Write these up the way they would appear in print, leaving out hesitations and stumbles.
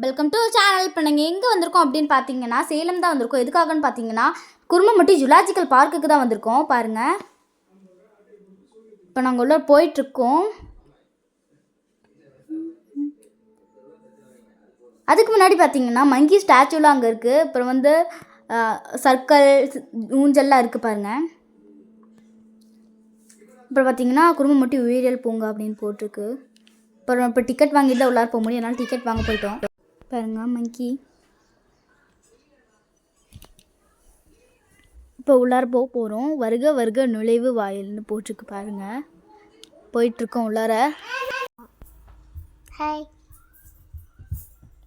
Welcome to channel. இப்போ நாங்கள் எங்கே வந்திருக்கோம் அப்படின்னு பார்த்தீங்கன்னா சேலம் தான் வந்திருக்கோம். எதுக்காகன்னு பார்த்தீங்கன்னா குருமம்பட்டி ஜூலாஜிக்கல் பார்க்குக்கு தான் வந்திருக்கோம். பாருங்கள், இப்போ நாங்கள் உள்ள போயிட்டுருக்கோம். அதுக்கு முன்னாடி பார்த்தீங்கன்னா மங்கி ஸ்டாச்சுலாம் அங்கே இருக்குது. அப்புறம் வந்து சர்க்கிள் ஊஞ்சல்லாம் இருக்குது பாருங்கள். அப்புறம் பார்த்தீங்கன்னா குருமம்பட்டி உயிரியல் பூங்கா அப்படின்னு போட்டிருக்கு. அப்புறம் இப்போ டிக்கெட் வாங்கிட்டு தான் உள்ளார போக முடியும், அதனால் டிக்கெட் வாங்க போயிட்டோம். பாருங்க மங்கி. இப்போ உள்ளார போக போகிறோம். வருக வருக நுழைவு வாயில்னு போட்டிருக்கு பாருங்க. போயிட்டுருக்கோம் உள்ளார. ஹாய்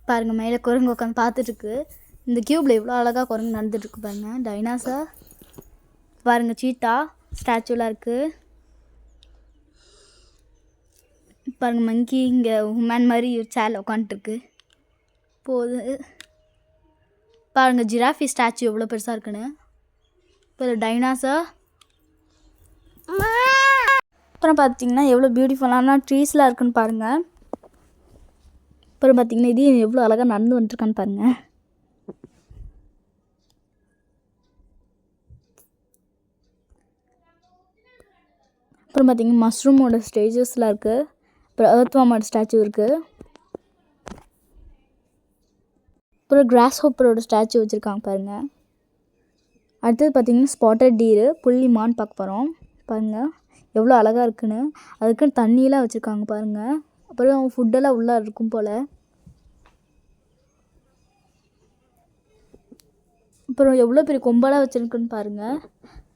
பாருங்கள், மேலே குரங்கு உட்காந்து பார்த்துட்ருக்கு. இந்த க்யூப்பில் எவ்வளோ அழகாக குரங்கு நடந்துட்டுருக்கு பாருங்கள். டைனாசர் பாருங்கள், சீட்டா ஸ்டாச்சுலாம் இருக்குது பாருங்கள். மங்கி இங்கே உமன் மாதிரி சேரில் உட்காந்துட்டுருக்கு. போகுது பாருங்கள். ஜிராஃபி ஸ்டாச்சு எவ்வளோ பெருசாக இருக்குன்னு. இப்போ டைனாசர். அப்புறம் பார்த்தீங்கன்னா எவ்வளோ பியூட்டிஃபுல்லான ட்ரீஸ்லாம் இருக்குன்னு பாருங்கள். அப்புறம் பார்த்தீங்கன்னா இது எவ்வளோ அழகாக நடந்து வந்துட்டுருக்கான்னு பாருங்கள். அப்புறம் பார்த்தீங்கன்னா மஷ்ரூமோட ஸ்டேஜஸ்லாம் இருக்குது. அப்புறம் ஏர்த்வாமோட ஸ்டாச்சு இருக்குது. அப்புறம் கிராஸ் ஹோப்பரோட ஸ்டாச்சு வச்சுருக்காங்க பாருங்கள். அடுத்தது பார்த்திங்கன்னா ஸ்பாட்டட் டீரு புள்ளிமான்னு பார்க்க போகிறோம். பாருங்கள் எவ்வளோ அழகாக இருக்குன்னு. அதுக்குன்னு தண்ணியெலாம் வச்சுருக்காங்க பாருங்கள். அப்புறம் ஃபுட்டெல்லாம் உள்ளே இருக்கும் போல். அப்புறம் எவ்வளோ பெரிய கொம்பெல்லாம் வச்சுருக்குன்னு பாருங்கள்.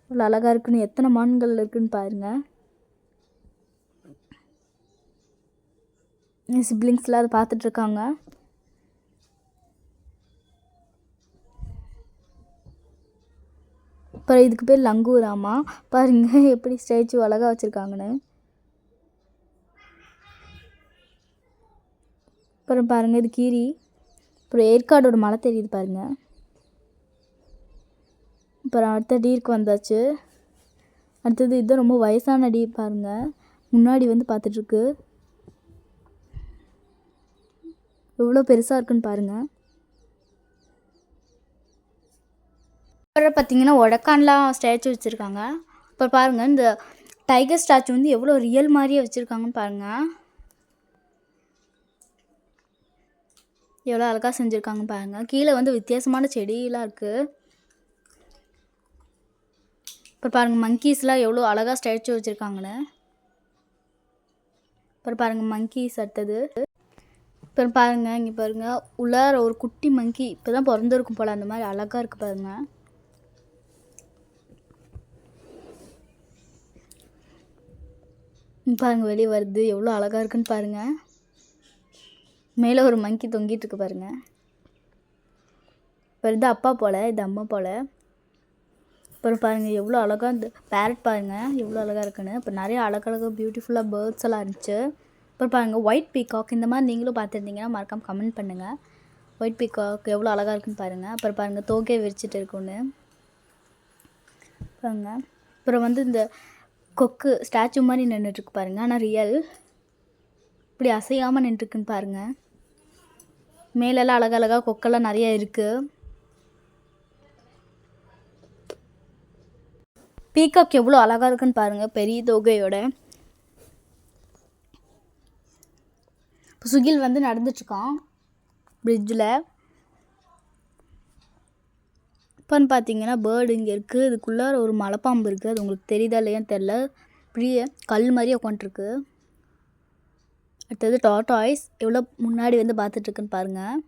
எவ்வளோ அழகாக இருக்குன்னு. எத்தனை மான்கள் இருக்குதுன்னு பாருங்கள். என் சிப்ளிங்ஸ்லாம் அதை பார்த்துட்ருக்காங்க. அப்புறம் இதுக்கு பேர் லங்கூராமா. பாருங்கள் எப்படி ஸ்டாச்சு அழகாக வச்சுருக்காங்கன்னு. அப்புறம் பாருங்கள் இது கீரி. அப்புறம் ஏற்காடோட மலை தெரியுது பாருங்கள். அப்புறம் அடுத்த டீருக்கு வந்தாச்சு. அடுத்தது இது ரொம்ப வயசான டீ பாருங்கள். முன்னாடி வந்து பார்த்துட்ருக்கு. எவ்வளோ பெருசாக இருக்குன்னு பாருங்கள். அப்புறம் பார்த்தீங்கன்னா ஒடக்கான்லாம் ஸ்டாச்சு வச்சுருக்காங்க. இப்போ பாருங்கள் இந்த டைகர் ஸ்டாச்சு வந்து எவ்வளோ ரியல் மாதிரியே வச்சுருக்காங்கன்னு பாருங்கள். எவ்வளோ அழகாக செஞ்சுருக்காங்க பாருங்கள். கீழே வந்து வித்தியாசமான செடியெலாம் இருக்குது. அப்புறம் பாருங்கள் மங்கீஸ்லாம் எவ்வளோ அழகாக ஸ்டாச்சு வச்சுருக்காங்கன்னு. அப்புறம் பாருங்கள் மங்கீஸ் அடுத்தது. அப்புறம் பாருங்கள் இங்கே பாருங்கள் உள்ளார ஒரு குட்டி மங்கி இப்போ தான் பிறந்திருக்கும் போல். அந்த மாதிரி அழகாக இருக்குது பாருங்கள். பாருங்கள் வெளியே வருது, எவ்வளோ அழகாக இருக்குன்னு பாருங்கள். மேலே ஒரு மங்கி தொங்கிட்டு இருக்கு பாருங்கள். இப்போ இது அப்பா போல், இது அம்மா போல். அப்புறம் பாருங்கள் எவ்வளோ அழகாக இந்த பேரட் பாருங்கள் எவ்வளோ அழகாக இருக்குன்னு. இப்போ நிறைய அழகழகாக பியூட்டிஃபுல்லாக பேர்ட்ஸ் எல்லாம் இருந்துச்சு. அப்புறம் பாருங்கள் ஒயிட் பீகாக். இந்த மாதிரி நீங்களும் பார்த்துருந்தீங்கன்னா மறக்காமல் கமெண்ட் பண்ணுங்கள். ஒயிட் பீகாக் எவ்வளோ அழகாக இருக்குன்னு பாருங்கள். அப்புறம் பாருங்கள் தோகையை விரிச்சிட்டு இருக்குன்னு பாருங்கள். அப்புறம் வந்து இந்த கொக்கு ஸ்டாச்சு மாதிரி நின்றுட்டுருக்கு பாருங்கள். ஆனால் ரியல் இப்படி அசையாமல் நின்றுருக்குன்னு பாருங்கள். மேலெல்லாம் அழகழகாக கொக்கெல்லாம் நிறையா இருக்குது. பீகாக் எவ்வளோ அழகாக இருக்குன்னு பாருங்கள் பெரிய தொகையோட. இப்போ சுகில் வந்து நடந்துட்டுருக்கான் பிரிட்ஜில். இப்போன்னு பார்த்தீங்கன்னா பேர்டு இங்கே இருக்குது. இதுக்குள்ளார ஒரு மலைப்பாம்பு இருக்குது. அது உங்களுக்கு தெரியுதா இல்லையான்னு தெரில. இப்படியே கல் மாதிரியே உட்காந்துருக்கு. அடுத்தது டாட்டாய்ஸ் எவ்வளோ முன்னாடி வந்து பார்த்துட்ருக்குன்னு பாருங்கள்.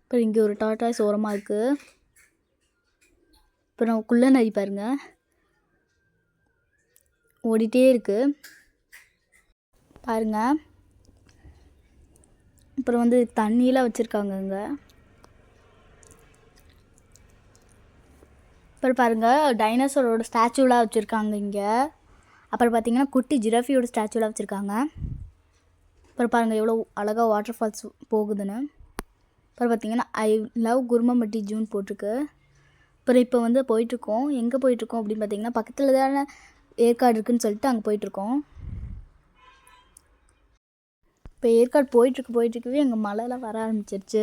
அப்புறம் இங்கே ஒரு டாட்டாய்ஸ் ஓரமாக இருக்குது. அப்புறம் குள்ள நரி பாருங்கள் ஓடிட்டே இருக்குது பாருங்கள். அப்புறம் வந்து தண்ணியெலாம் வச்சுருக்காங்க இங்கே. அப்புறம் பாருங்கள் டைனோசரோட ஸ்டாச்சுலாம் வச்சுருக்காங்க இங்கே. அப்புறம் பார்த்தீங்கன்னா குட்டி ஜிராஃபியோட ஸ்டாச்சுலாம் வச்சுருக்காங்க. அப்புறம் பாருங்கள் எவ்வளோ அழகாக வாட்டர் ஃபால்ஸ் போகுதுன்னு. அப்புறம் பார்த்தீங்கன்னா ஐ லவ் குருமம்பட்டி ஜூன் போட்டிருக்கு. அப்புறம் இப்போ வந்து போயிட்டுருக்கோம். எங்கே போயிட்டுருக்கோம் அப்படின்னு பார்த்தீங்கன்னா பக்கத்தில் தானே ஏற்காடு இருக்குதுன்னு சொல்லிட்டு அங்கே போயிட்டுருக்கோம். இப்போ ஏற்காடு போயிட்டுருக்கவே எங்கள் மழைலாம் வர ஆரம்பிச்சிருச்சு.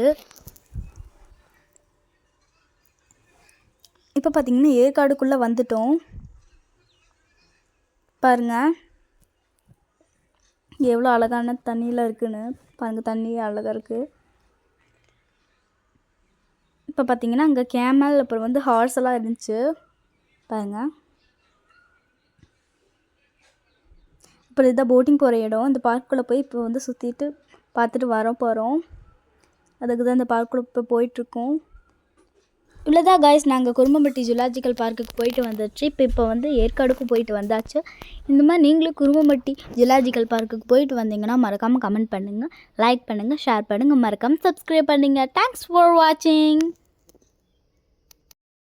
இப்போ பார்த்திங்கன்னா ஏற்காடுக்குள்ளே வந்துட்டோம். பாருங்கள் எவ்வளோ அழகான தண்ணியில் இருக்குன்னு பாருங்கள். தண்ணி அழகாக இருக்குது. இப்போ பார்த்திங்கன்னா அங்கே கேமல் அப்புறம் வந்து ஹார்ஸ் எல்லாம் இருந்துச்சு பாருங்கள். அப்புறம் இதான் போட்டிங் போகிற இடம். இந்த பார்க்குள்ளே போய் இப்போ வந்து சுற்றிட்டு பார்த்துட்டு போகிறோம். அதுக்கு தான் இந்த பார்க்குள்ளே இப்போ போயிட்டுருக்கோம். இவ்வளோதான் காய்ஸ், நாங்கள் குரும்பம்பட்டி ஜூலாஜிக்கல் பார்க்குக்கு போயிட்டு வந்துடுச்சு. இப்போ வந்து ஏற்காடுக்கும் போயிட்டு வந்தாச்சு. இந்த மாதிரி நீங்களும் குரும்பம்பட்டி ஜூலாஜிக்கல் பார்க்குக்கு போயிட்டு வந்தீங்கன்னா மறக்காமல் கமெண்ட் பண்ணுங்கள், லைக் பண்ணுங்கள், ஷேர் பண்ணுங்கள், மறக்காமல் சப்ஸ்கிரைப் பண்ணுங்கள். தேங்க்ஸ் ஃபார் வாட்சிங்.